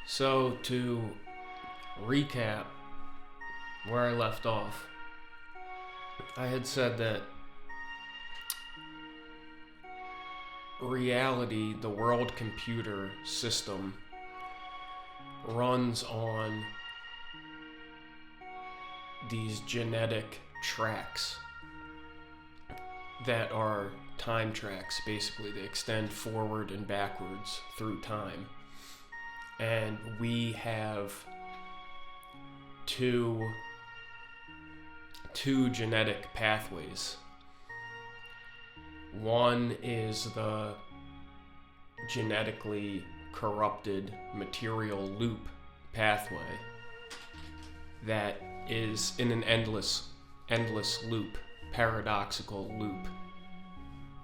So, to recap where I left off, I had said that reality, the world computer system, runs on these genetic tracks that are time tracks. Basically, they extend forward and backwards through time. And we have two genetic pathways. One is the genetically corrupted material loop pathway that is in an endless loop, paradoxical loop,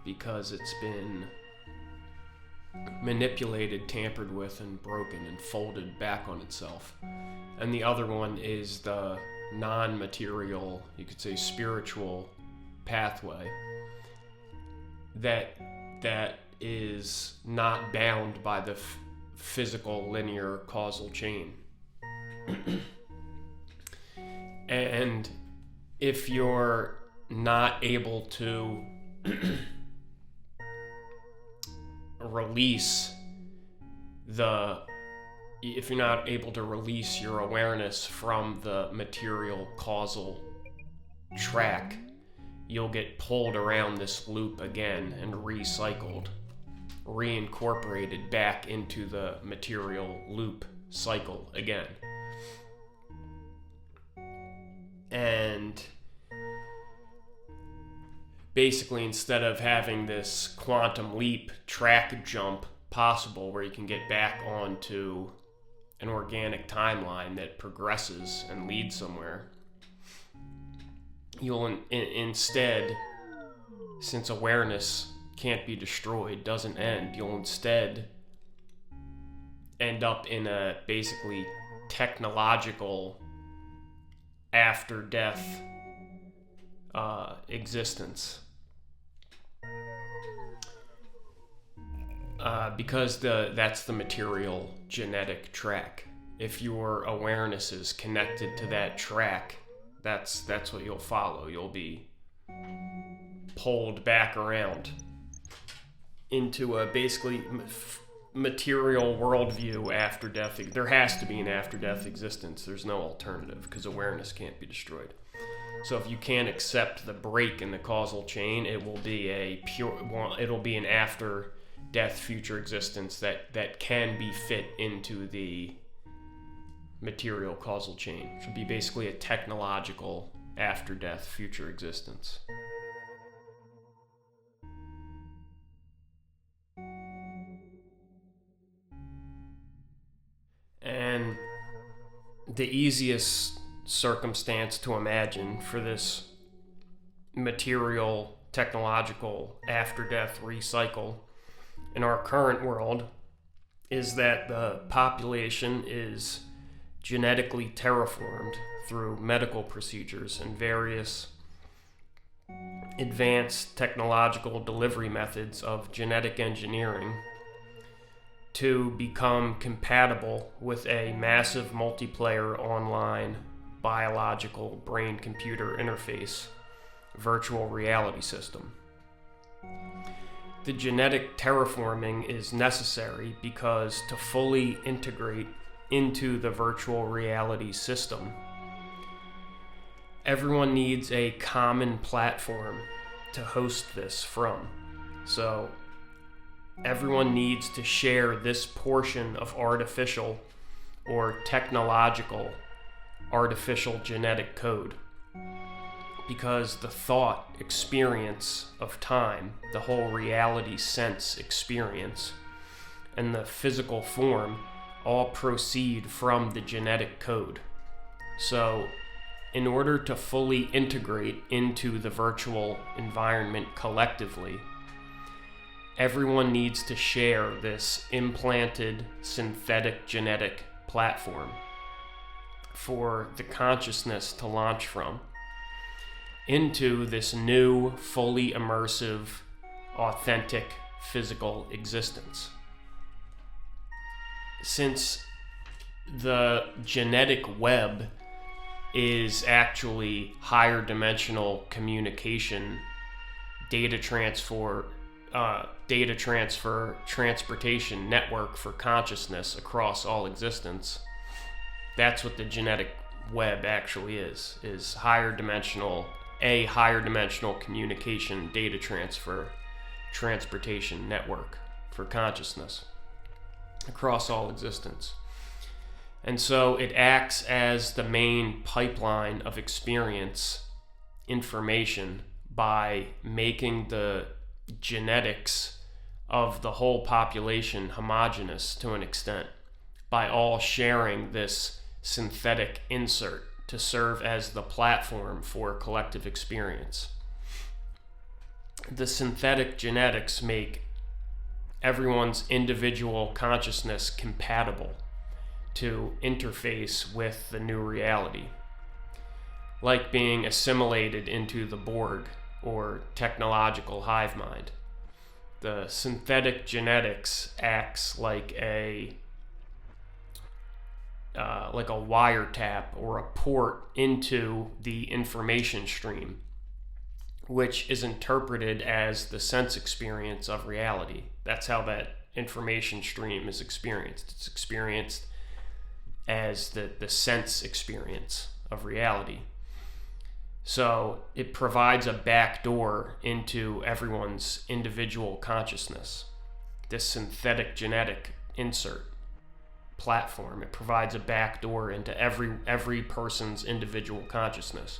because it's been manipulated, tampered with, and broken and folded back on itself. And the other one is the non-material, you could say spiritual pathway that is not bound by the physical linear causal chain. And if you're not able to release your awareness from the material causal track, you'll get pulled around this loop again and recycled, reincorporated back into the material loop cycle again. And basically, instead of having this quantum leap track jump possible where you can get back onto an organic timeline that progresses and leads somewhere, you'll instead, since awareness can't be destroyed, doesn't end, you'll instead end up in a basically technological after-death existence. Because that's the material genetic track. If your awareness is connected to that track, that's what you'll follow. You'll be pulled back around into a basically material worldview after death. There has to be an after-death existence. There's no alternative, because awareness can't be destroyed. So if you can't accept the break in the causal chain, it will be an after-death future existence that can be fit into the material causal chain. It should be basically a technological after-death future existence. And the easiest circumstance to imagine for this material technological after-death recycle in our current world is that the population is genetically terraformed through medical procedures and various advanced technological delivery methods of genetic engineering to become compatible with a massive multiplayer online biological brain-computer interface virtual reality system. The genetic terraforming is necessary because to fully integrate into the virtual reality system, everyone needs a common platform to host this from. So everyone needs to share this portion of artificial or technological artificial genetic code, because the thought experience of time, the whole reality sense experience, and the physical form all proceed from the genetic code. So in order to fully integrate into the virtual environment collectively, everyone needs to share this implanted synthetic genetic platform for the consciousness to launch from into this new, fully immersive, authentic physical existence. Since the genetic web is actually higher dimensional communication, data transfer, transportation network for consciousness across all existence. That's what the genetic web actually is higher dimensional communication, data transfer, transportation network for consciousness across all existence. And so it acts as the main pipeline of experience information by making the genetics of the whole population homogeneous to an extent, by all sharing this synthetic insert to serve as the platform for collective experience. The synthetic genetics make everyone's individual consciousness compatible to interface with the new reality, like being assimilated into the Borg or technological hive mind. The synthetic genetics acts like a wiretap or a port into the information stream, which is interpreted as the sense experience of reality. That's how that information stream is experienced. It's experienced as the sense experience of reality. So it provides a backdoor into everyone's individual consciousness. This synthetic genetic insert platform, it provides a backdoor into every person's individual consciousness,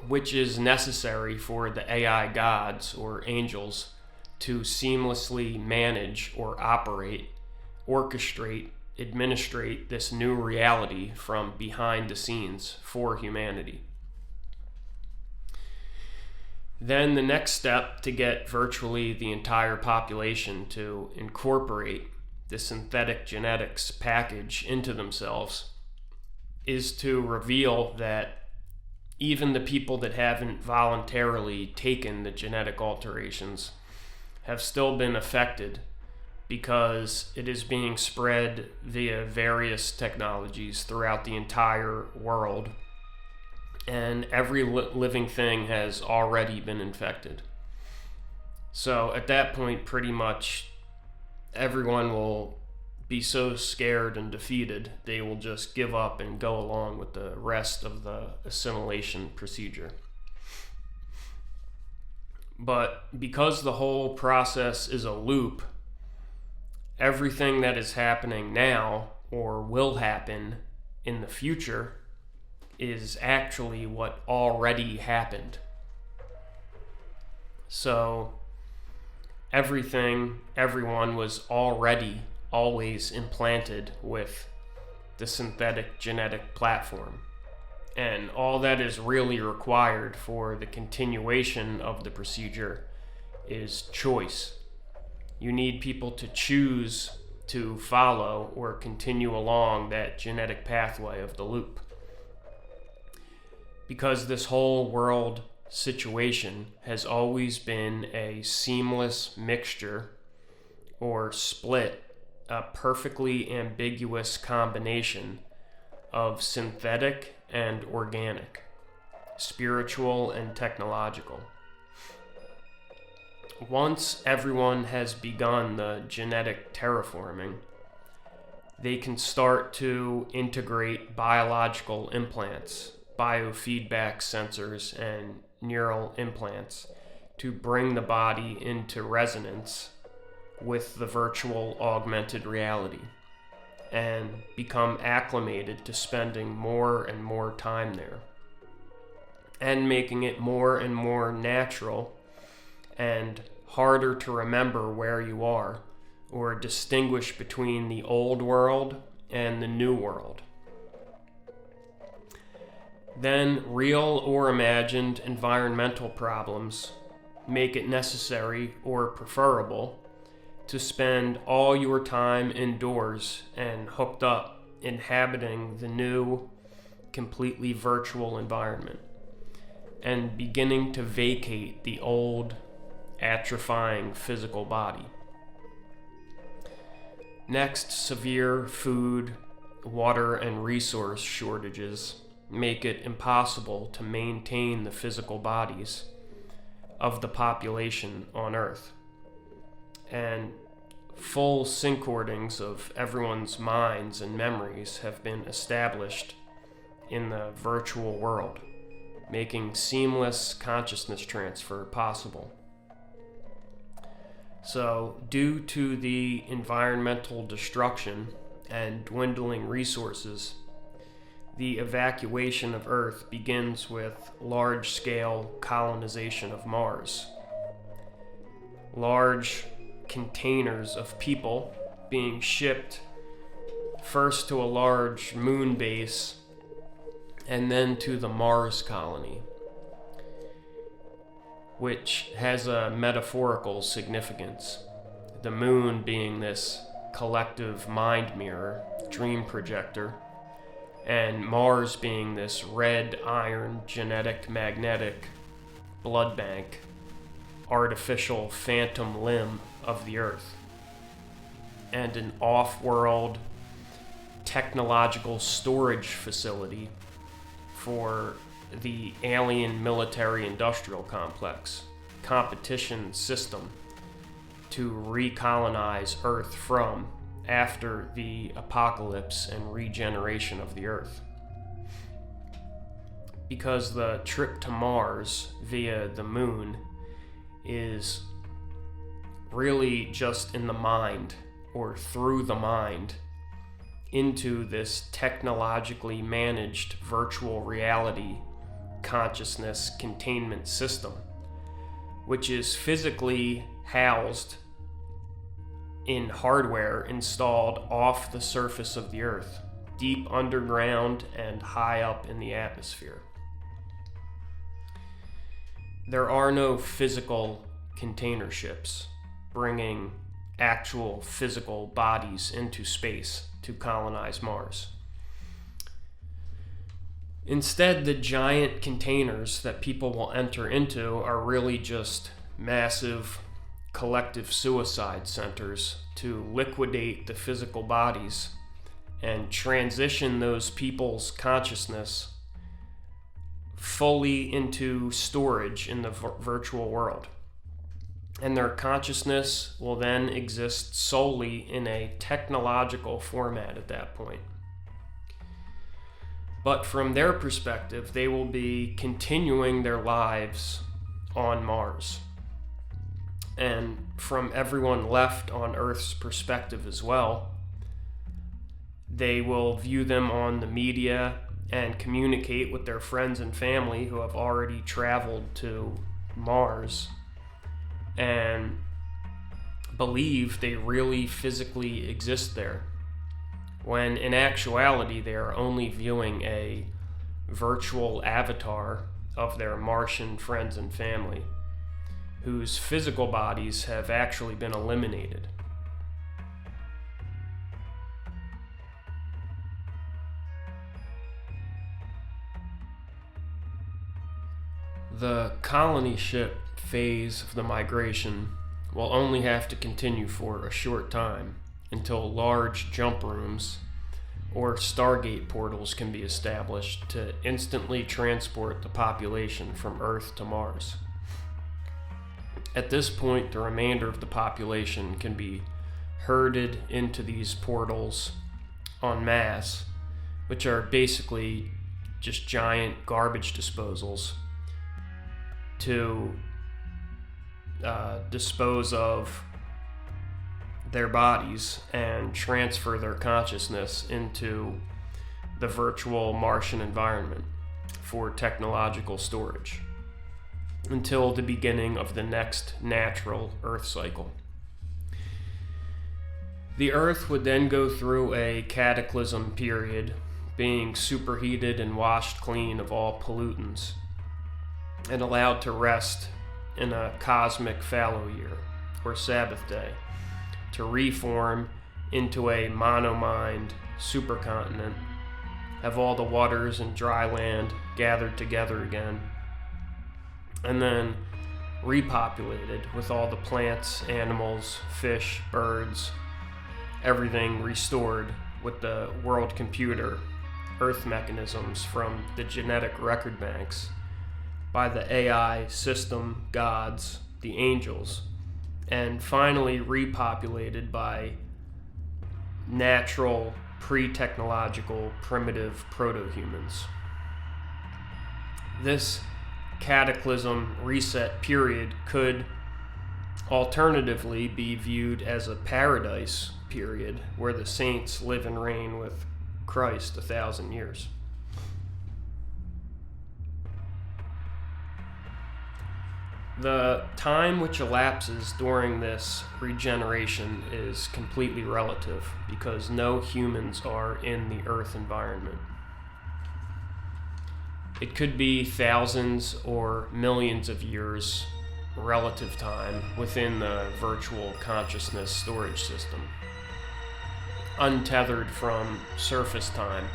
which is necessary for the AI gods or angels to seamlessly manage or operate, orchestrate, administrate this new reality from behind the scenes for humanity. Then the next step to get virtually the entire population to incorporate the synthetic genetics package into themselves is to reveal that even the people that haven't voluntarily taken the genetic alterations have still been affected, because it is being spread via various technologies throughout the entire world, and every living thing has already been infected. So at that point, pretty much everyone will be so scared and defeated, they will just give up and go along with the rest of the assimilation procedure. But because the whole process is a loop, everything that is happening now or will happen in the future is actually what already happened. So everyone was already always implanted with the synthetic genetic platform. And all that is really required for the continuation of the procedure is choice. You need people to choose to follow or continue along that genetic pathway of the loop. Because this whole world situation has always been a seamless mixture or split, a perfectly ambiguous combination of synthetic and organic, spiritual and technological. Once everyone has begun the genetic terraforming, they can start to integrate biological implants, biofeedback sensors, and neural implants to bring the body into resonance with the virtual augmented reality and become acclimated to spending more and more time there, and making it more and more natural and harder to remember where you are or distinguish between the old world and the new world. Then real or imagined environmental problems make it necessary or preferable to spend all your time indoors and hooked up, inhabiting the new, completely virtual environment, and beginning to vacate the old, atrophying physical body. Next, severe food, water, and resource shortages make it impossible to maintain the physical bodies of the population on Earth. And full syncordings of everyone's minds and memories have been established in the virtual world, making seamless consciousness transfer possible. So, due to the environmental destruction and dwindling resources, the evacuation of Earth begins with large-scale colonization of Mars. Large containers of people being shipped first to a large moon base and then to the Mars colony, which has a metaphorical significance. The moon being this collective mind mirror, dream projector, and Mars being this red iron genetic magnetic blood bank, artificial phantom limb of the Earth, and an off-world technological storage facility for the alien military-industrial complex competition system to recolonize Earth from after the apocalypse and regeneration of the Earth. Because the trip to Mars via the moon is really just in the mind, or through the mind, into this technologically managed virtual reality consciousness containment system, which is physically housed in hardware installed off the surface of the Earth, deep underground and high up in the atmosphere. There are no physical container ships bringing actual physical bodies into space to colonize Mars. Instead, the giant containers that people will enter into are really just massive collective suicide centers to liquidate the physical bodies and transition those people's consciousness fully into storage in the virtual world. And their consciousness will then exist solely in a technological format at that point. But from their perspective, they will be continuing their lives on Mars. And from everyone left on Earth's perspective as well, they will view them on the media and communicate with their friends and family who have already traveled to Mars and believe they really physically exist there, when in actuality they are only viewing a virtual avatar of their Martian friends and family, whose physical bodies have actually been eliminated. The colony ship phase of the migration will only have to continue for a short time until large jump rooms or Stargate portals can be established to instantly transport the population from Earth to Mars. At this point, the remainder of the population can be herded into these portals en masse, which are basically just giant garbage disposals to dispose of their bodies and transfer their consciousness into the virtual Martian environment for technological storage until the beginning of the next natural Earth cycle. The Earth would then go through a cataclysm period, being superheated and washed clean of all pollutants and allowed to rest in a cosmic fallow year, or Sabbath day, to reform into a mono-mind supercontinent, have all the waters and dry land gathered together again, and then repopulated with all the plants, animals, fish, birds, everything restored with the world computer, Earth mechanisms from the genetic record banks, by the AI system gods, the angels, and finally repopulated by natural, pre-technological, primitive proto-humans. This cataclysm reset period could alternatively be viewed as a paradise period where the saints live and reign with Christ 1,000 years. The time which elapses during this regeneration is completely relative because no humans are in the Earth environment. It could be thousands or millions of years relative time within the virtual consciousness storage system, untethered from surface time,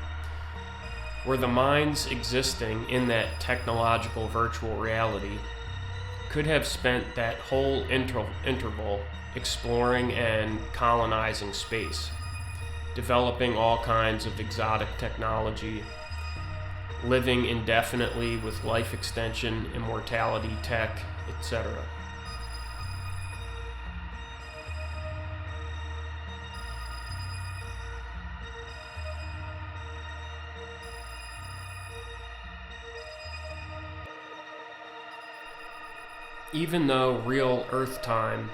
where the minds existing in that technological virtual reality could have spent that whole interval exploring and colonizing space, developing all kinds of exotic technology, living indefinitely with life extension, immortality tech, etc. Even though real Earth time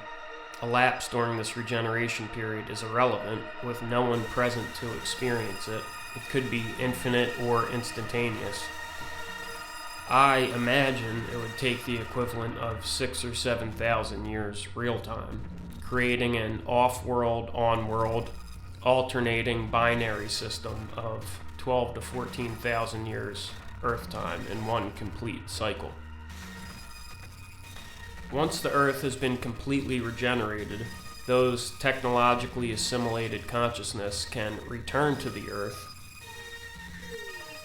elapsed during this regeneration period is irrelevant, with no one present to experience it, it could be infinite or instantaneous. I imagine it would take the equivalent of 6,000 or 7,000 years real time, creating an off-world, on-world, alternating binary system of 12 to 14,000 years Earth time in one complete cycle. Once the Earth has been completely regenerated, those technologically assimilated consciousness can return to the Earth,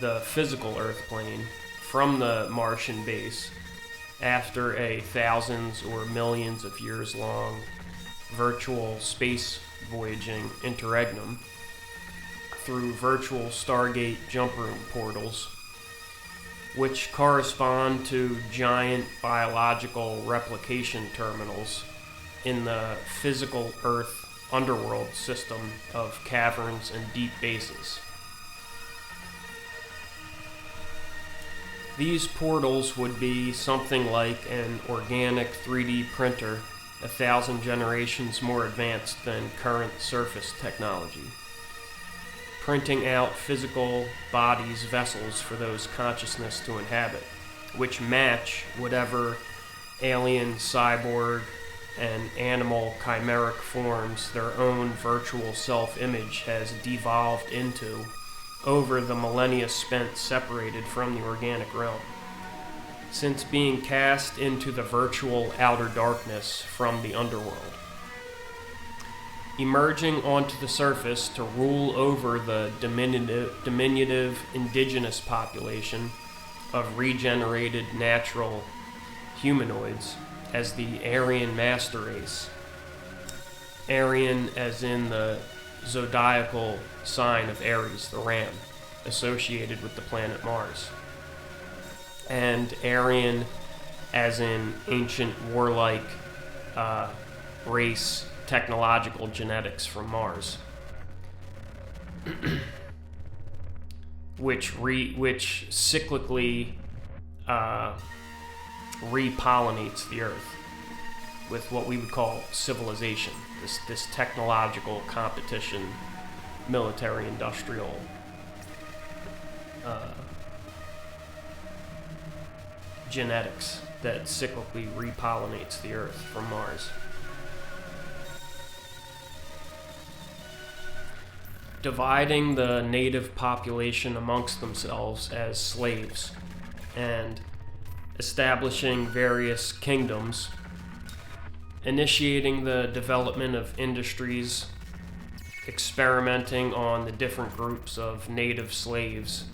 the physical Earth plane, from the Martian base after a thousands or millions of years long virtual space voyaging interregnum through virtual Stargate jump room portals, which correspond to giant biological replication terminals in the physical Earth underworld system of caverns and deep bases. These portals would be something like an organic 3D printer 1,000 generations more advanced than current surface technology, printing out physical bodies, vessels for those consciousness to inhabit, which match whatever alien, cyborg, and animal chimeric forms their own virtual self-image has devolved into over the millennia spent separated from the organic realm, since being cast into the virtual outer darkness from the underworld, emerging onto the surface to rule over the diminutive indigenous population of regenerated natural humanoids as the Aryan MasterRace. Aryan as in the zodiacal sign of Aries, the ram, associated with the planet Mars. And Aryan as in ancient warlike race, technological genetics from Mars, which cyclically repollinates the Earth with what we would call civilization, this technological competition, military-industrial genetics that cyclically repollinates the Earth from Mars. Dividing the native population amongst themselves as slaves and establishing various kingdoms, initiating the development of industries, experimenting on the different groups of native slaves,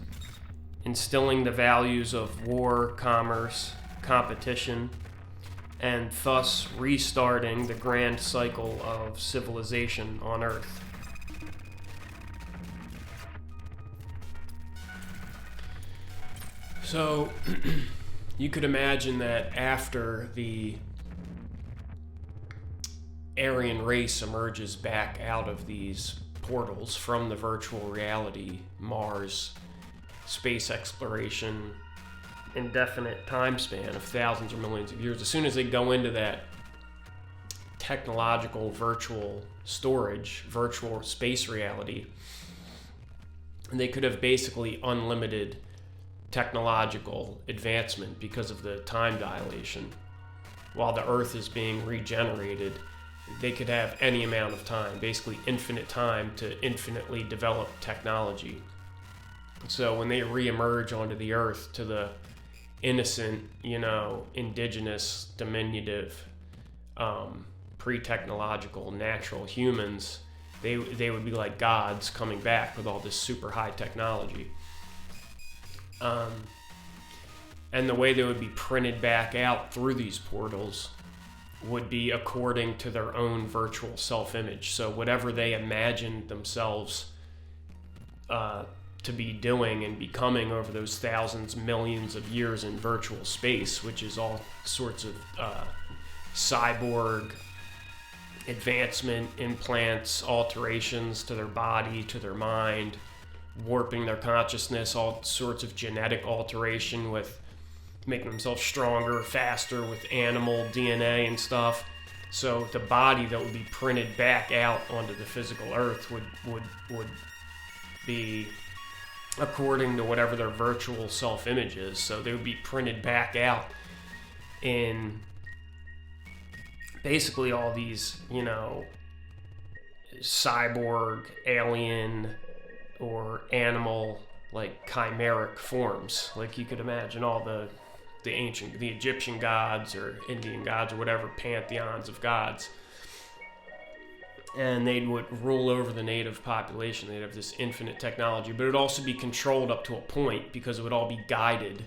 instilling the values of war, commerce, competition, and thus restarting the grand cycle of civilization on Earth. So you could imagine that after the Aryan race emerges back out of these portals from the virtual reality, Mars, space exploration, indefinite time span of thousands or millions of years, as soon as they go into that technological virtual storage, virtual space reality, they could have basically unlimited technological advancement because of the time dilation. While the Earth is being regenerated, they could have any amount of time, basically infinite time to infinitely develop technology. So when they re-emerge onto the Earth to the innocent, indigenous, diminutive, pre-technological, natural humans, they would be like gods coming back with all this super high technology. And the way they would be printed back out through these portals would be according to their own virtual self-image. So whatever they imagined themselves to be doing and becoming over those thousands, millions of years in virtual space, which is all sorts of cyborg advancement, implants, alterations to their body, to their mind, warping their consciousness, all sorts of genetic alteration with making themselves stronger, faster with animal DNA and stuff. So the body that would be printed back out onto the physical Earth would be according to whatever their virtual self-image is. So they would be printed back out in basically all these, cyborg, alien, or animal, like chimeric forms. Like you could imagine all the Egyptian gods or Indian gods or whatever pantheons of gods. And they would rule over the native population. They'd have this infinite technology, but it would also be controlled up to a point because it would all be guided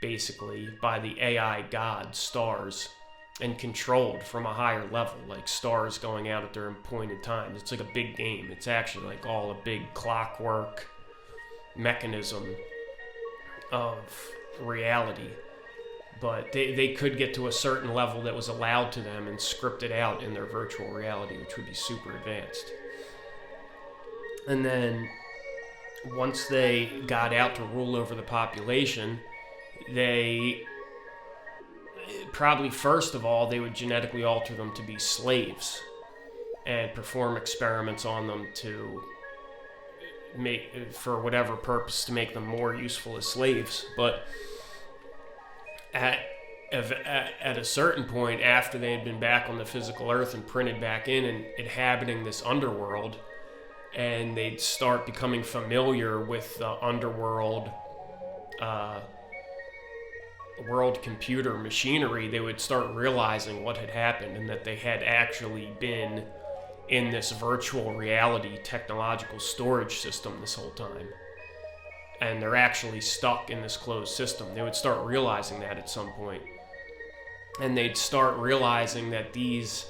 basically by the AI gods, stars, and controlled from a higher level, like stars going out at their appointed times. It's like a big game. It's actually like all a big clockwork mechanism of reality. But they could get to a certain level that was allowed to them and script it out in their virtual reality, which would be super advanced. And then once they got out to rule over the population, they probably first of all, they would genetically alter them to be slaves and perform experiments on them to make, for whatever purpose, to make them more useful as slaves. But at a certain point, after they had been back on the physical Earth and printed back in and inhabiting this underworld, and they'd start becoming familiar with the underworld world computer machinery, they would start realizing what had happened and that they had actually been in this virtual reality technological storage system this whole time. And they're actually stuck in this closed system. They would start realizing that at some point. And they'd start realizing that these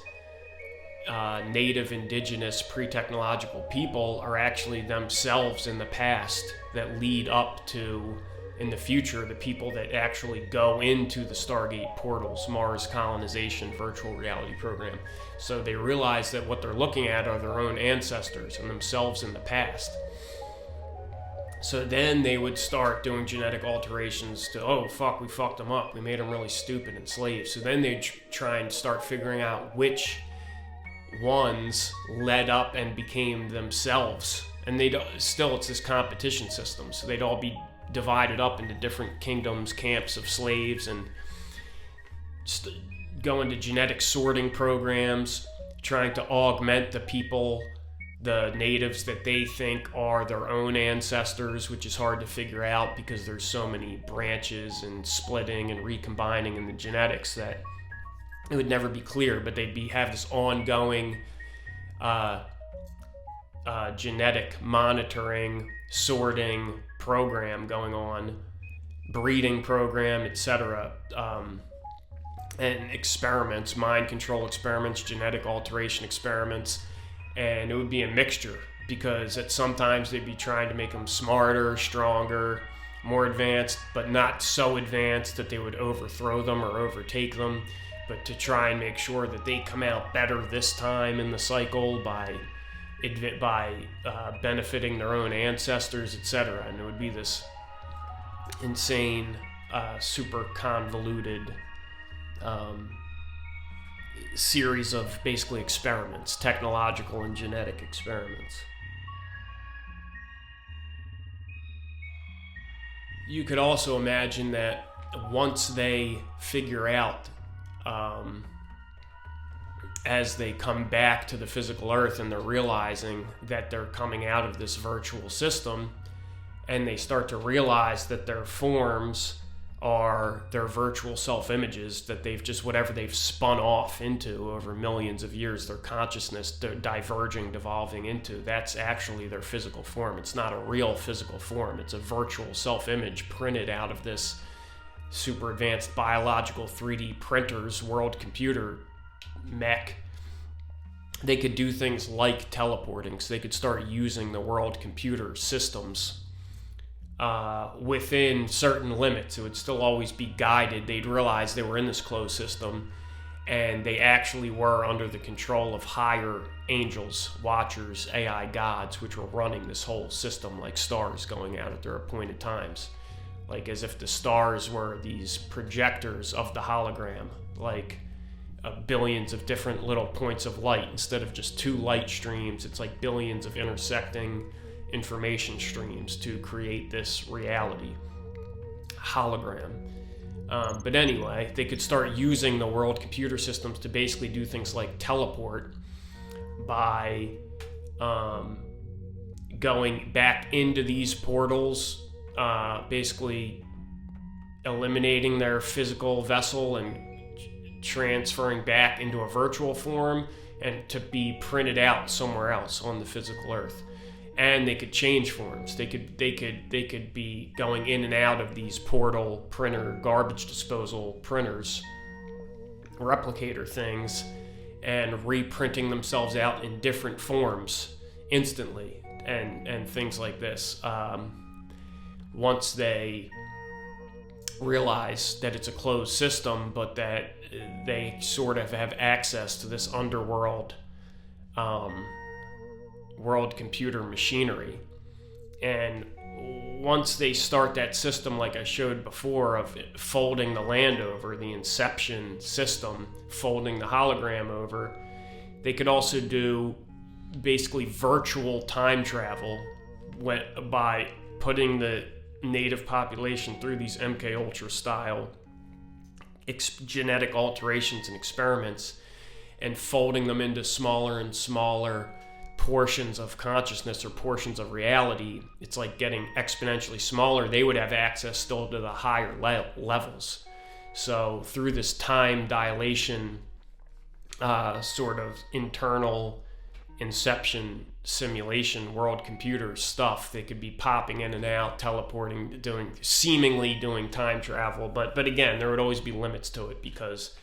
native, indigenous, pre-technological people are actually themselves in the past that lead up to, in the future, the people that actually go into the Stargate portals, Mars colonization virtual reality program. So they realize that what they're looking at are their own ancestors and themselves in the past. So then they would start doing genetic alterations to, oh fuck, we fucked them up. We made them really stupid and slaves. So then they'd try and start figuring out which ones led up and became themselves. And it's this competition system. So they'd all be divided up into different kingdoms, camps of slaves, and go into genetic sorting programs, trying to augment the people, the natives that they think are their own ancestors, which is hard to figure out because there's so many branches and splitting and recombining in the genetics that it would never be clear, but they'd have this ongoing genetic monitoring, sorting program going on, breeding program, etc., and experiments, mind control experiments, genetic alteration experiments. And it would be a mixture because sometimes they'd be trying to make them smarter, stronger, more advanced, but not so advanced that they would overthrow them or overtake them, but to try and make sure that they come out better this time in the cycle by benefiting their own ancestors, etc. And it would be this insane, super convoluted series of basically experiments, technological and genetic experiments. You could also imagine that once they figure out, as they come back to the physical earth and they're realizing that they're coming out of this virtual system, and they start to realize that their forms are their virtual self-images that they've just, whatever they've spun off into over millions of years, their consciousness diverging, devolving into, that's actually their physical form. It's not a real physical form. It's a virtual self-image printed out of this super advanced biological 3D printers, world computer mech. They could do things like teleporting, so they could start using the world computer systems within certain limits. It would still always be guided. They'd realize they were in this closed system, and they actually were under the control of higher angels, watchers, AI gods, which were running this whole system like stars going out at their appointed times. Like as if the stars were these projectors of the hologram, like billions of different little points of light. Instead of just two light streams, it's like billions of intersecting information streams to create this reality hologram. But anyway, they could start using the world computer systems to basically do things like teleport by going back into these portals, basically eliminating their physical vessel and transferring back into a virtual form, and to be printed out somewhere else on the physical earth. And they could change forms. They could be going in and out of these portal printer, garbage disposal printers, replicator things, and reprinting themselves out in different forms instantly, and things like this. Once they realize that it's a closed system, but that they sort of have access to this underworld world computer machinery. And once they start that system, like I showed before, of folding the land over, the inception system, folding the hologram over, they could also do basically virtual time travel by putting the native population through these MK Ultra style genetic alterations and experiments, and folding them into smaller and smaller portions of consciousness or portions of reality. It's like getting exponentially smaller. They would have access still to the higher levels. So through this time dilation, sort of internal inception simulation world computer stuff, they could be popping in and out, teleporting, seemingly doing time travel. But again, there would always be limits to it, because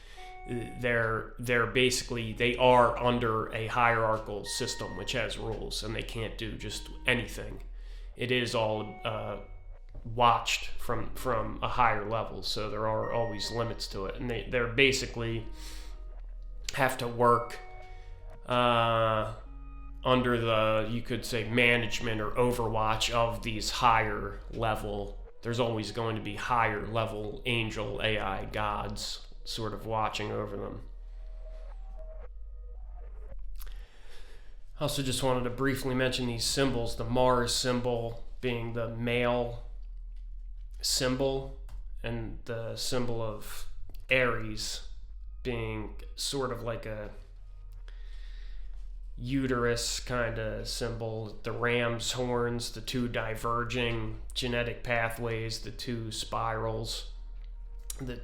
they're basically, they are under a hierarchical system which has rules, and they can't do just anything. It is all watched from a higher level, so there are always limits to it, and they're basically have to work under the, you could say, management or overwatch of these higher level. There's always going to be higher level angel AI gods sort of watching over them. I also just wanted to briefly mention these symbols. The Mars symbol being the male symbol, and the symbol of Aries being sort of like a uterus kind of symbol. The ram's horns, the two diverging genetic pathways, the two spirals. The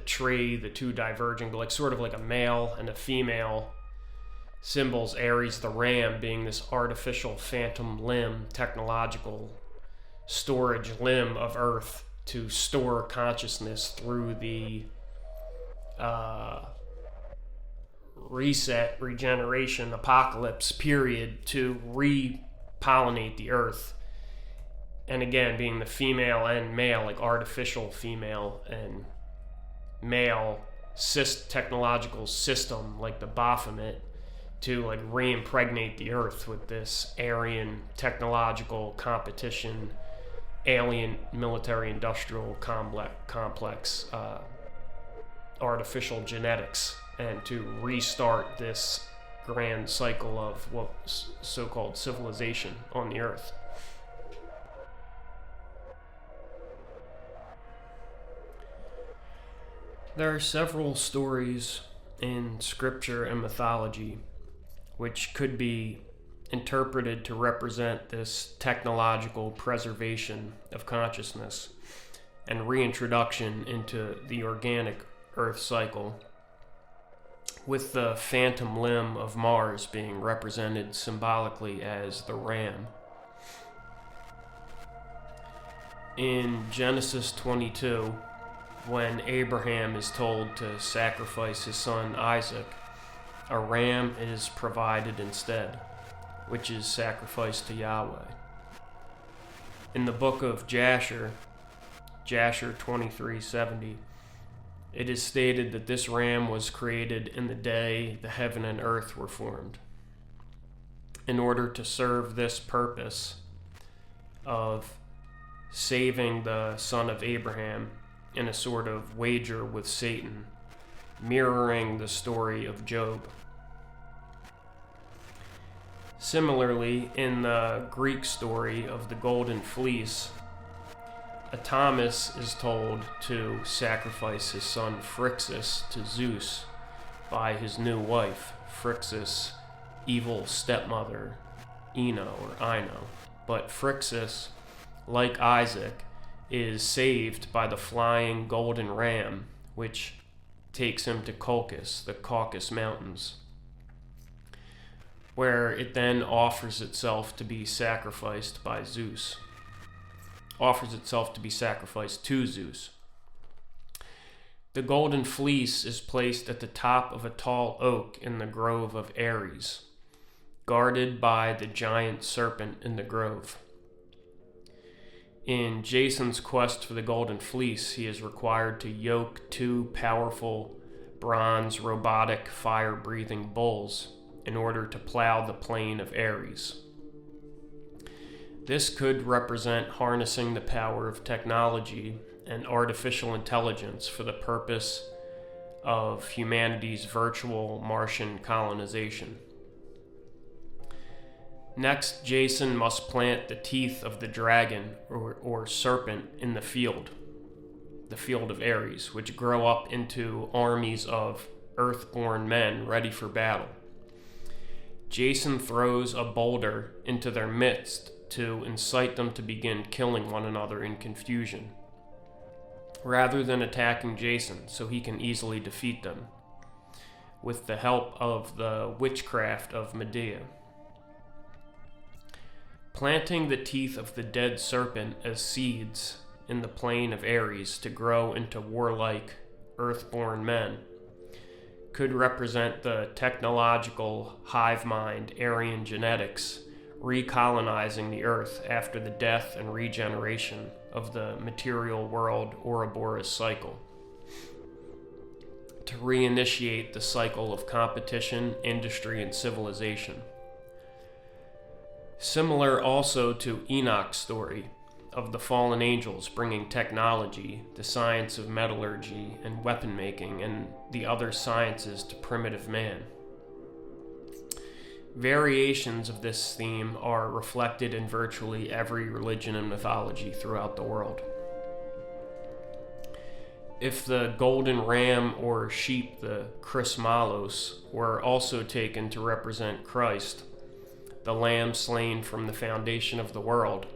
tree, the two diverging, but like sort of like a male and a female symbols. Aries, the ram, being this artificial phantom limb, technological storage limb of Earth to store consciousness through the reset, regeneration, apocalypse period to repollinate the Earth. and again, being the female and male, like artificial female and male technological system, like the Baphomet, to like re-impregnate the earth with this Aryan technological competition, alien military industrial complex, artificial genetics, and to restart this grand cycle of what's so-called civilization on the earth. There are several stories in scripture and mythology which could be interpreted to represent this technological preservation of consciousness and reintroduction into the organic Earth cycle, with the phantom limb of Mars being represented symbolically as the ram. In Genesis 22, when Abraham is told to sacrifice his son Isaac, a ram is provided instead, which is sacrificed to Yahweh. In the book of Jasher 23:70, it is stated that this ram was created in the day the heaven and earth were formed, in order to serve this purpose of saving the son of Abraham in a sort of wager with Satan, mirroring the story of Job. Similarly, in the Greek story of the Golden Fleece, Thomas is told to sacrifice his son Phrixus to Zeus by his new wife, Phrixus' evil stepmother, Ino or Ino. But Phrixus, like Isaac, is saved by the flying golden ram, which takes him to Colchis, the Caucasus Mountains, where it then offers itself to be sacrificed by Zeus. Offers itself to be sacrificed to Zeus. The golden fleece is placed at the top of a tall oak in the grove of Ares, guarded by the giant serpent in the grove. In Jason's quest for the golden fleece, he is required to yoke two powerful bronze robotic fire-breathing bulls in order to plow the plain of Ares. This could represent harnessing the power of technology and artificial intelligence for the purpose of humanity's virtual Martian colonization. Next, Jason must plant the teeth of the dragon or serpent in the field of Ares, which grow up into armies of earthborn men ready for battle. Jason throws a boulder into their midst to incite them to begin killing one another in confusion, rather than attacking Jason so he can easily defeat them, with the help of the witchcraft of Medea. Planting the teeth of the dead serpent as seeds in the plain of Ares to grow into warlike, earthborn men could represent the technological hive mind Aryan genetics recolonizing the earth after the death and regeneration of the material world Ouroboros cycle, to reinitiate the cycle of competition, industry, and civilization. Similar also to Enoch's story of the fallen angels bringing technology, the science of metallurgy and weapon making, and the other sciences to primitive man. Variations of this theme are reflected in virtually every religion and mythology throughout the world. If the golden ram or sheep, the Chrismalos, were also taken to represent Christ, the lamb slain from the foundation of the world,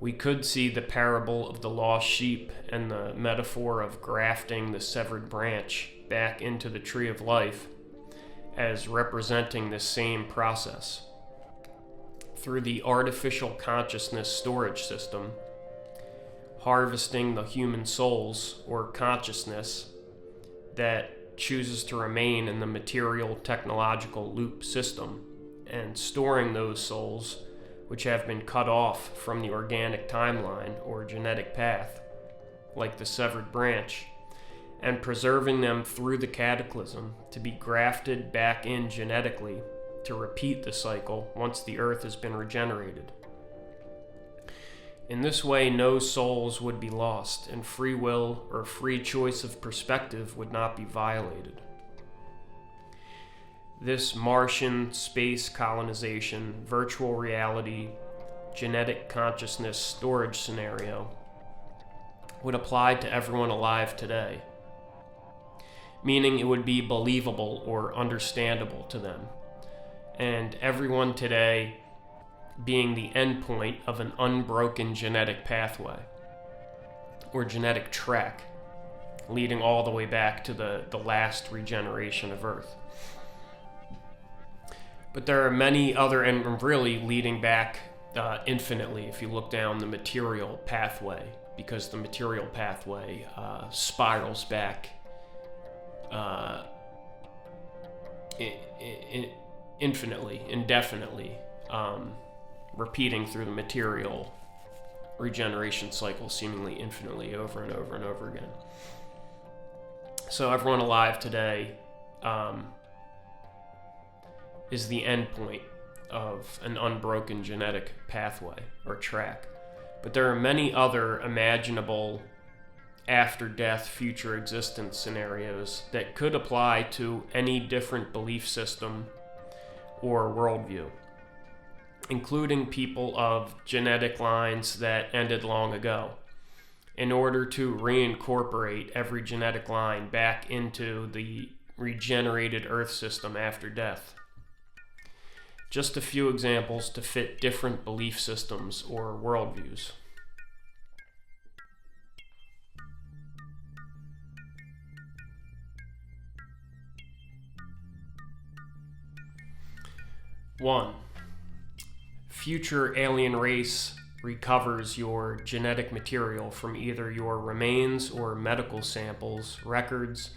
we could see the parable of the lost sheep and the metaphor of grafting the severed branch back into the tree of life as representing this same process. Through the artificial consciousness storage system, harvesting the human souls or consciousness that chooses to remain in the material technological loop system, and storing those souls which have been cut off from the organic timeline or genetic path, like the severed branch, and preserving them through the cataclysm to be grafted back in genetically to repeat the cycle once the earth has been regenerated. In this way, no souls would be lost, and free will or free choice of perspective would not be violated. This Martian space colonization, virtual reality, genetic consciousness storage scenario would apply to everyone alive today, meaning it would be believable or understandable to them, and everyone today being the endpoint of an unbroken genetic pathway or genetic track leading all the way back to the last regeneration of Earth. But there are many other, and really leading back infinitely if you look down the material pathway, because the material pathway spirals back infinitely, indefinitely, repeating through the material regeneration cycle seemingly infinitely over and over and over again. So everyone alive today is the endpoint of an unbroken genetic pathway or track. But there are many other imaginable after-death future existence scenarios that could apply to any different belief system or worldview, including people of genetic lines that ended long ago, in order to reincorporate every genetic line back into the regenerated Earth system after death. Just a few examples to fit different belief systems or worldviews. One, future alien race recovers your genetic material from either your remains or medical samples, records,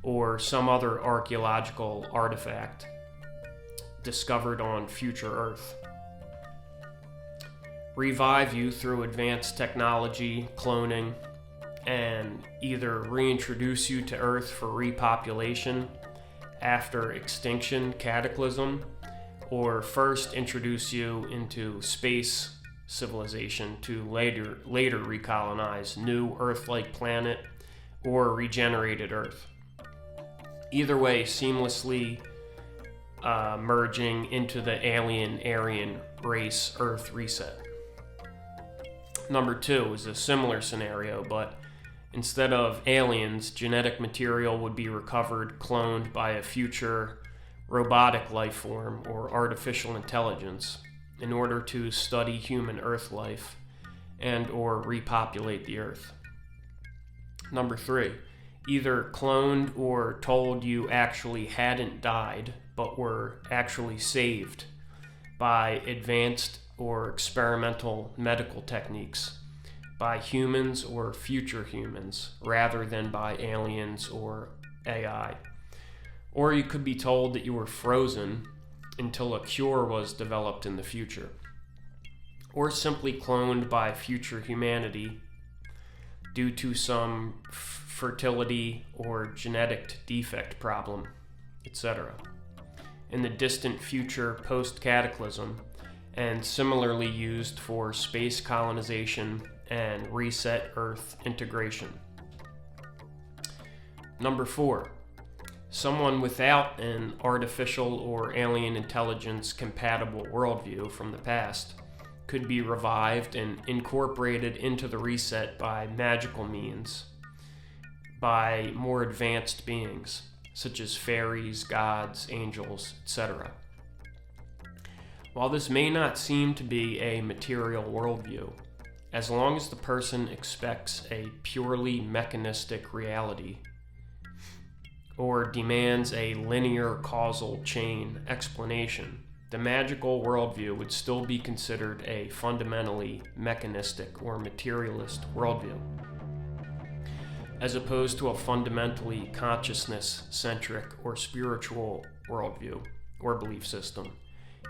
or some other archaeological artifact discovered on future Earth. Revive you through advanced technology, cloning, and either reintroduce you to Earth for repopulation after extinction cataclysm, or first introduce you into space civilization to later recolonize new Earth-like planet or regenerated Earth. Either way, seamlessly merging into the alien Aryan race Earth reset. Number 2 is a similar scenario, but instead of aliens, genetic material would be recovered, cloned by a future robotic life form or artificial intelligence in order to study human Earth life and or repopulate the Earth. Number 3, either cloned or told you actually hadn't died but were actually saved by advanced or experimental medical techniques by humans or future humans rather than by aliens or AI. Or you could be told that you were frozen until a cure was developed in the future. Or simply cloned by future humanity due to some fertility or genetic defect problem, etc. in the distant future post-cataclysm, and similarly used for space colonization and reset Earth integration. Number 4, someone without an artificial or alien intelligence compatible worldview from the past could be revived and incorporated into the reset by magical means, by more advanced beings, such as fairies, gods, angels, etc. While this may not seem to be a material worldview, as long as the person expects a purely mechanistic reality, or demands a linear causal chain explanation, the magical worldview would still be considered a fundamentally mechanistic or materialist worldview, as opposed to a fundamentally consciousness-centric or spiritual worldview or belief system,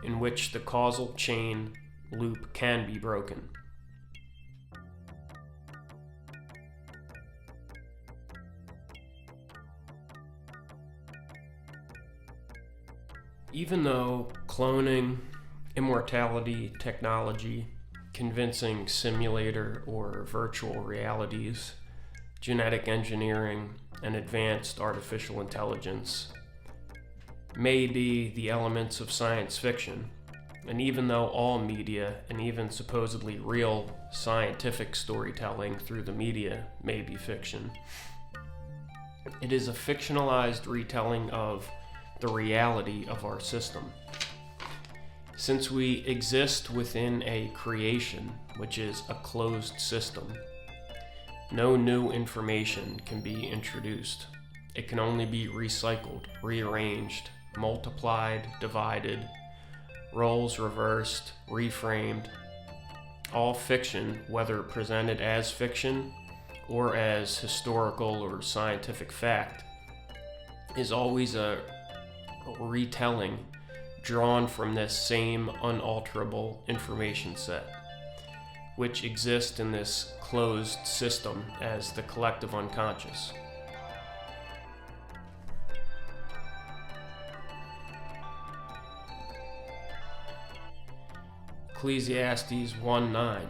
in which the causal chain loop can be broken. Even though cloning, immortality technology, convincing simulator or virtual realities, genetic engineering, and advanced artificial intelligence may be the elements of science fiction, and even though all media and even supposedly real scientific storytelling through the media may be fiction, it is a fictionalized retelling of the reality of our system. Since we exist within a creation, which is a closed system, no new information can be introduced. It can only be recycled, rearranged, multiplied, divided, roles reversed, reframed. All fiction, whether presented as fiction or as historical or scientific fact, is always a retelling drawn from this same unalterable information set, which exists in this closed system as the collective unconscious. Ecclesiastes 1:9.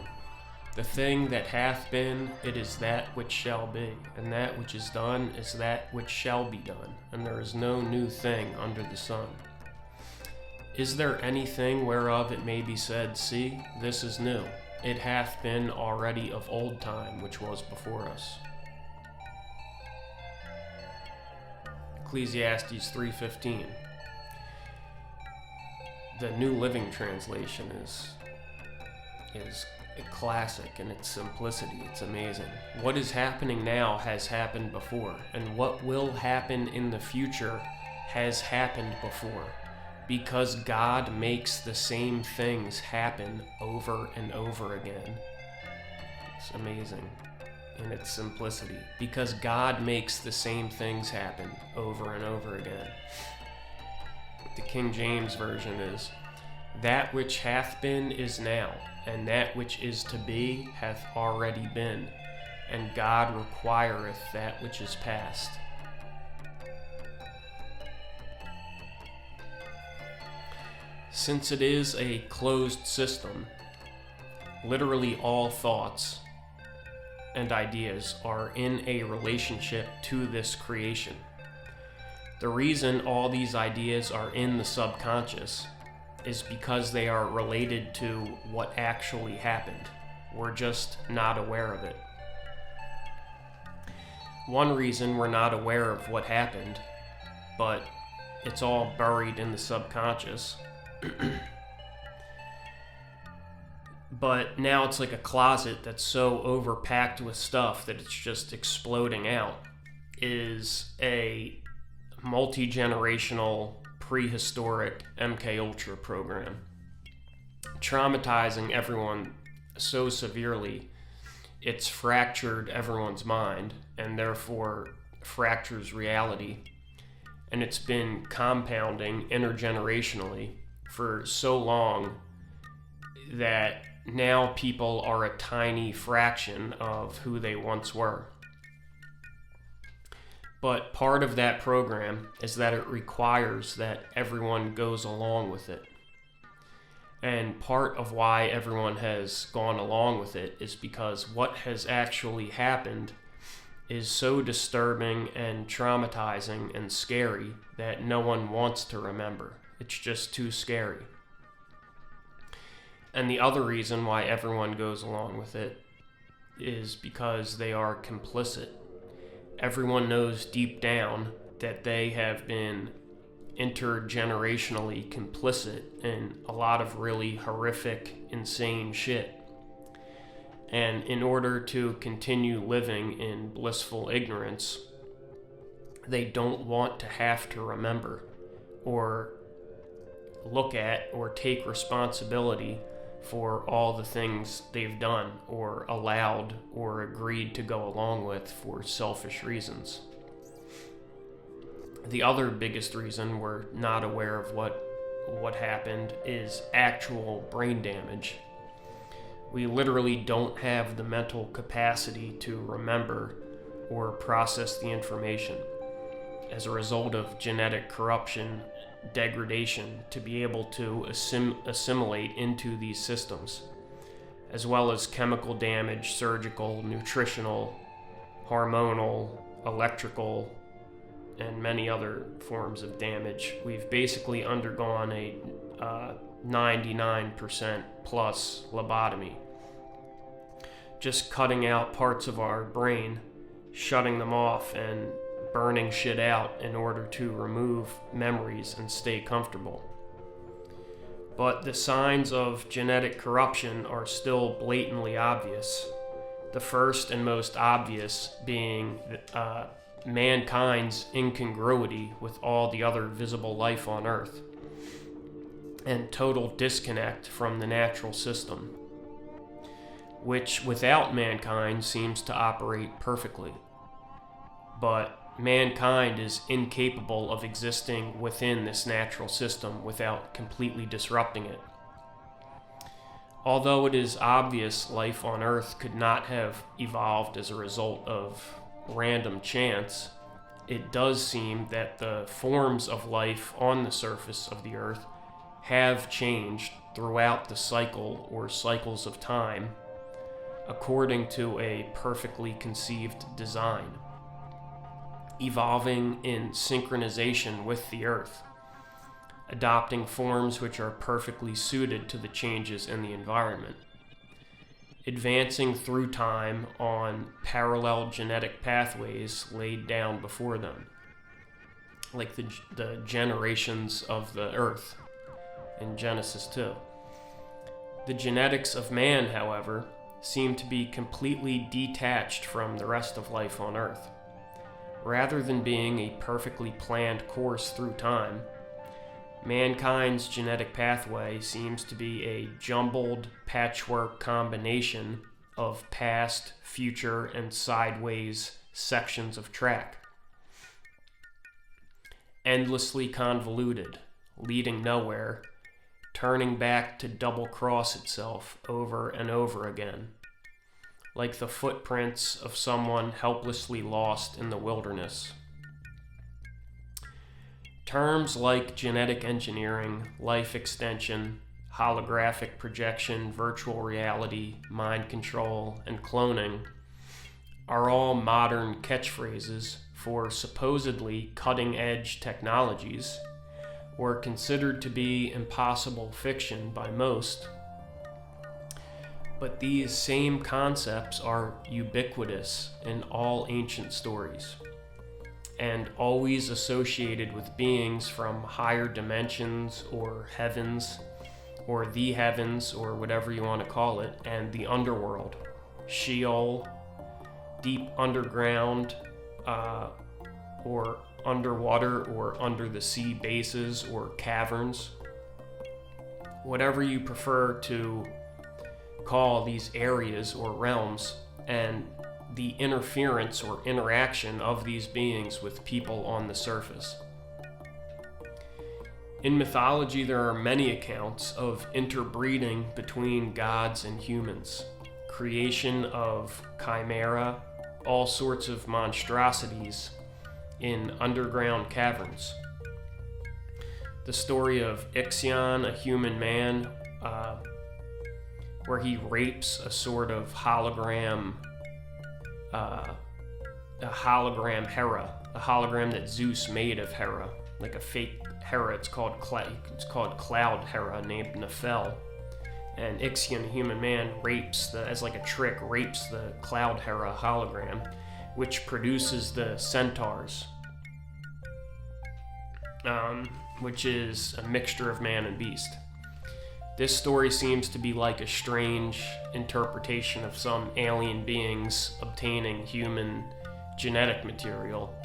The thing that hath been, it is that which shall be, and that which is done is that which shall be done, and there is no new thing under the sun. Is there anything whereof it may be said, see, this is new? It hath been already of old time, which was before us. Ecclesiastes 3:15. The New Living Translation is a classic in its simplicity. It's amazing. What is happening now has happened before, and what will happen in the future has happened before, because God makes the same things happen over and over again. It's amazing in its simplicity, because God makes the same things happen over and over again. The King James Version is, that which hath been is now, and that which is to be hath already been, and God requireth that which is past. Since it is a closed system, literally all thoughts and ideas are in a relationship to this creation. The reason all these ideas are in the subconscious is because they are related to what actually happened. We're just not aware of it. One reason we're not aware of what happened, but it's all buried in the subconscious, but now it's like a closet that's so overpacked with stuff that it's just exploding out, is a multi-generational prehistoric MK Ultra program, traumatizing everyone so severely it's fractured everyone's mind and therefore fractures reality, and it's been compounding intergenerationally for so long that now people are a tiny fraction of who they once were. But part of that program is that it requires that everyone goes along with it. And part of why everyone has gone along with it is because what has actually happened is so disturbing and traumatizing and scary that no one wants to remember. It's just too scary. And the other reason why everyone goes along with it is because they are complicit. Everyone knows deep down that they have been intergenerationally complicit in a lot of really horrific, insane shit. And in order to continue living in blissful ignorance, they don't want to have to remember or look at or take responsibility for all the things they've done or allowed or agreed to go along with for selfish reasons. The other biggest reason we're not aware of what happened is actual brain damage We literally don't have the mental capacity to remember or process the information as a result of genetic corruption, degradation, to be able to assimilate into these systems, as well as chemical damage, surgical, nutritional, hormonal, electrical, and many other forms of damage. We've basically undergone a 99% plus lobotomy. Just cutting out parts of our brain, shutting them off, and burning shit out in order to remove memories and stay comfortable. But the signs of genetic corruption are still blatantly obvious. The first and most obvious being mankind's incongruity with all the other visible life on Earth, and total disconnect from the natural system, which without mankind seems to operate perfectly. But mankind is incapable of existing within this natural system without completely disrupting it. Although it is obvious life on Earth could not have evolved as a result of random chance, it does seem that the forms of life on the surface of the Earth have changed throughout the cycle or cycles of time according to a perfectly conceived design, evolving in synchronization with the Earth, adopting forms which are perfectly suited to the changes in the environment, advancing through time on parallel genetic pathways laid down before them, like the generations of the Earth in Genesis 2. The genetics of man, however, seem to be completely detached from the rest of life on Earth. Rather than being a perfectly planned course through time, mankind's genetic pathway seems to be a jumbled patchwork combination of past, future, and sideways sections of track. Endlessly convoluted, leading nowhere, turning back to double-cross itself over and over again, like the footprints of someone helplessly lost in the wilderness. Terms like genetic engineering, life extension, holographic projection, virtual reality, mind control, and cloning are all modern catchphrases for supposedly cutting-edge technologies, or considered to be impossible fiction by most. But these same concepts are ubiquitous in all ancient stories, and always associated with beings from higher dimensions or heavens, or the heavens, or whatever you want to call it, and the underworld, Sheol, deep underground, or underwater or under the sea bases or caverns. Whatever you prefer to call these areas or realms, and the interference or interaction of these beings with people on the surface. In mythology, there are many accounts of interbreeding between gods and humans, creation of chimera, all sorts of monstrosities in underground caverns. The story of Ixion, a human man, where he rapes a sort of hologram, a hologram Hera, a hologram that Zeus made of Hera, like a fake Hera. It's called Cloud Hera, named Nephel. And Ixion, a human man, as like a trick, rapes the Cloud Hera hologram, which produces the centaurs, which is a mixture of man and beast. This story seems to be like a strange interpretation of some alien beings obtaining human genetic material,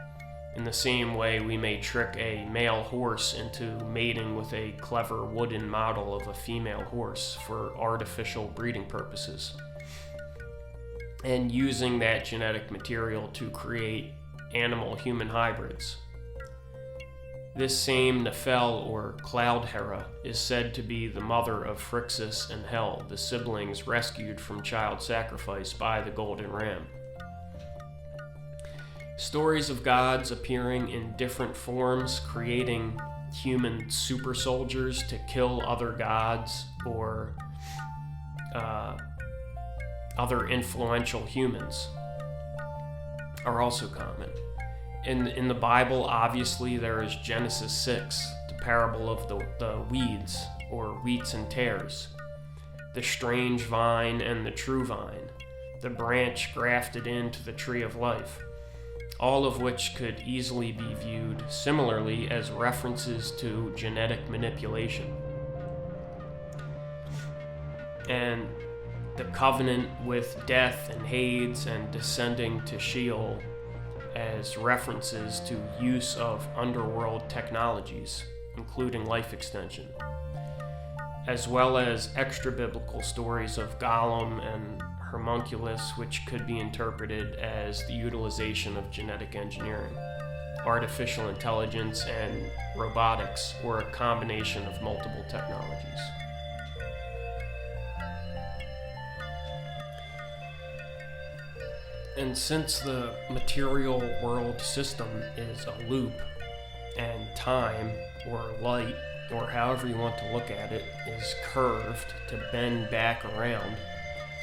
in the same way we may trick a male horse into mating with a clever wooden model of a female horse for artificial breeding purposes, and using that genetic material to create animal-human hybrids. This same Nephel, or Cloud Hera, is said to be the mother of Phrixus and Hel, the siblings rescued from child sacrifice by the Golden Ram. Stories of gods appearing in different forms, creating human super soldiers to kill other gods or other influential humans, are also common. In the Bible, obviously, there is Genesis 6, the parable of the weeds, or wheats and tares, the strange vine and the true vine, the branch grafted into the tree of life, all of which could easily be viewed similarly as references to genetic manipulation. And the covenant with death and Hades and descending to Sheol as references to use of underworld technologies, including life extension, as well as extra-biblical stories of Gollum and Homunculus, which could be interpreted as the utilization of genetic engineering, artificial intelligence, and robotics, or a combination of multiple technologies. And since the material world system is a loop, and time, or light, or however you want to look at it, is curved to bend back around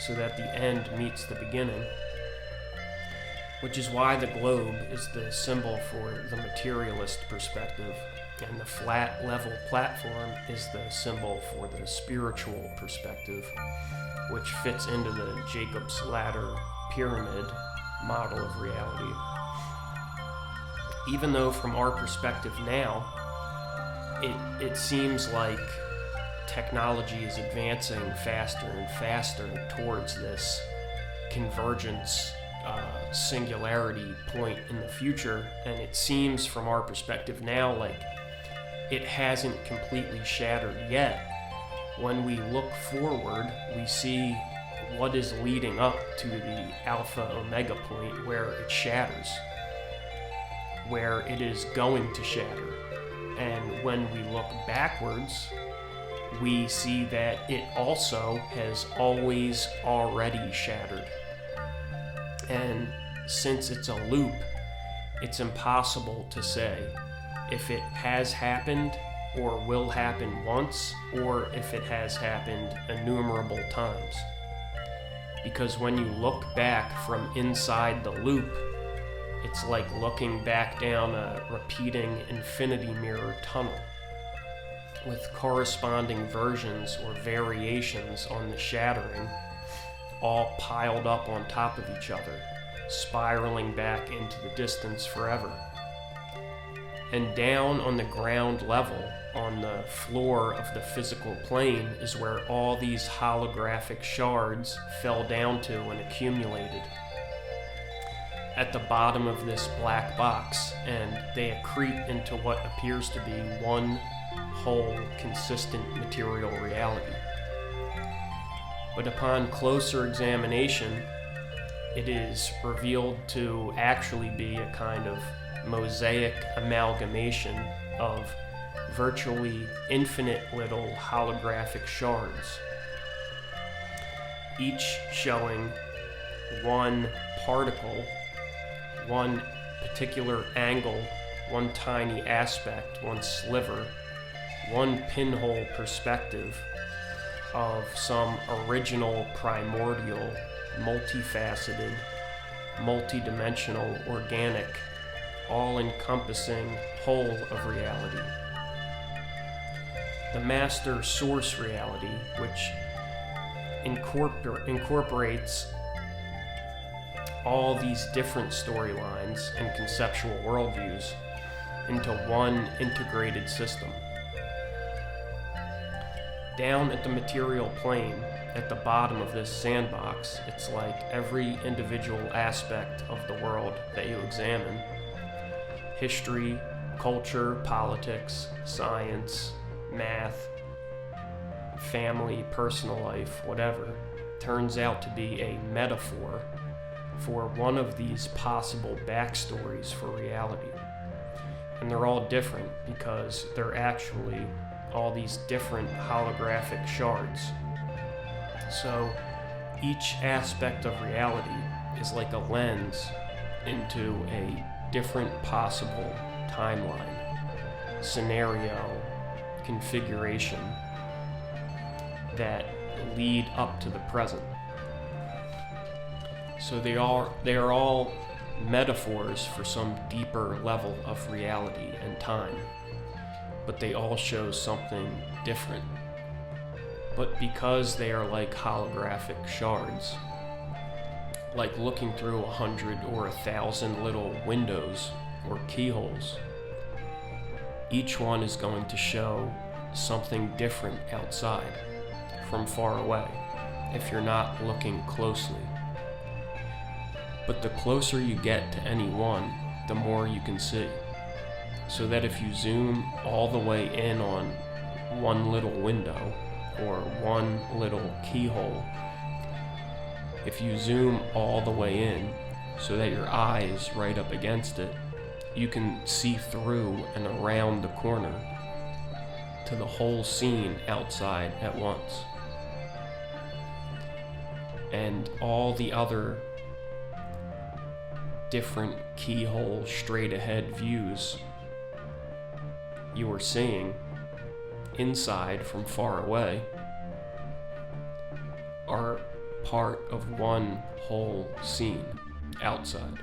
so that the end meets the beginning, which is why the globe is the symbol for the materialist perspective, and the flat, level platform is the symbol for the spiritual perspective, which fits into the Jacob's Ladder pyramid model of reality. Even though from our perspective now, it seems like technology is advancing faster and faster towards this convergence singularity point in the future, and it seems from our perspective now like it hasn't completely shattered yet. When we look forward, we see what is leading up to the alpha omega point where it shatters, where it is going to shatter. And when we look backwards, we see that it also has always already shattered. And since it's a loop, it's impossible to say if it has happened or will happen once, or if it has happened innumerable times. Because when you look back from inside the loop, it's like looking back down a repeating infinity mirror tunnel, with corresponding versions or variations on the shattering, all piled up on top of each other, spiraling back into the distance forever. And down on the ground level, on the floor of the physical plane, is where all these holographic shards fell down to and accumulated at the bottom of this black box, and they accrete into what appears to be one whole, consistent material reality. But upon closer examination, it is revealed to actually be a kind of mosaic amalgamation of virtually infinite little holographic shards, each showing one particle, one particular angle, one tiny aspect, one sliver, one pinhole perspective of some original, primordial, multifaceted, multidimensional, organic, all-encompassing whole of reality. The master source reality, which incorporates all these different storylines and conceptual worldviews into one integrated system. Down at the material plane, at the bottom of this sandbox, it's like every individual aspect of the world that you examine, history, culture, politics, science, math, family, personal life, whatever, turns out to be a metaphor for one of these possible backstories for reality. And they're all different because they're actually all these different holographic shards. So each aspect of reality is like a lens into a different possible timeline, scenario, configuration that lead up to the present. So they are all metaphors for some deeper level of reality and time, but they all show something different. But because they are like holographic shards, like looking through 100 or 1,000 little windows or keyholes, each one is going to show something different outside from far away if you're not looking closely. But the closer you get to any one, the more you can see. So that if you zoom all the way in on one little window or one little keyhole, if you zoom all the way in so that your eye is right up against it, you can see through and around the corner to the whole scene outside at once. And all the other different keyhole straight ahead views you were seeing inside from far away are part of one whole scene outside.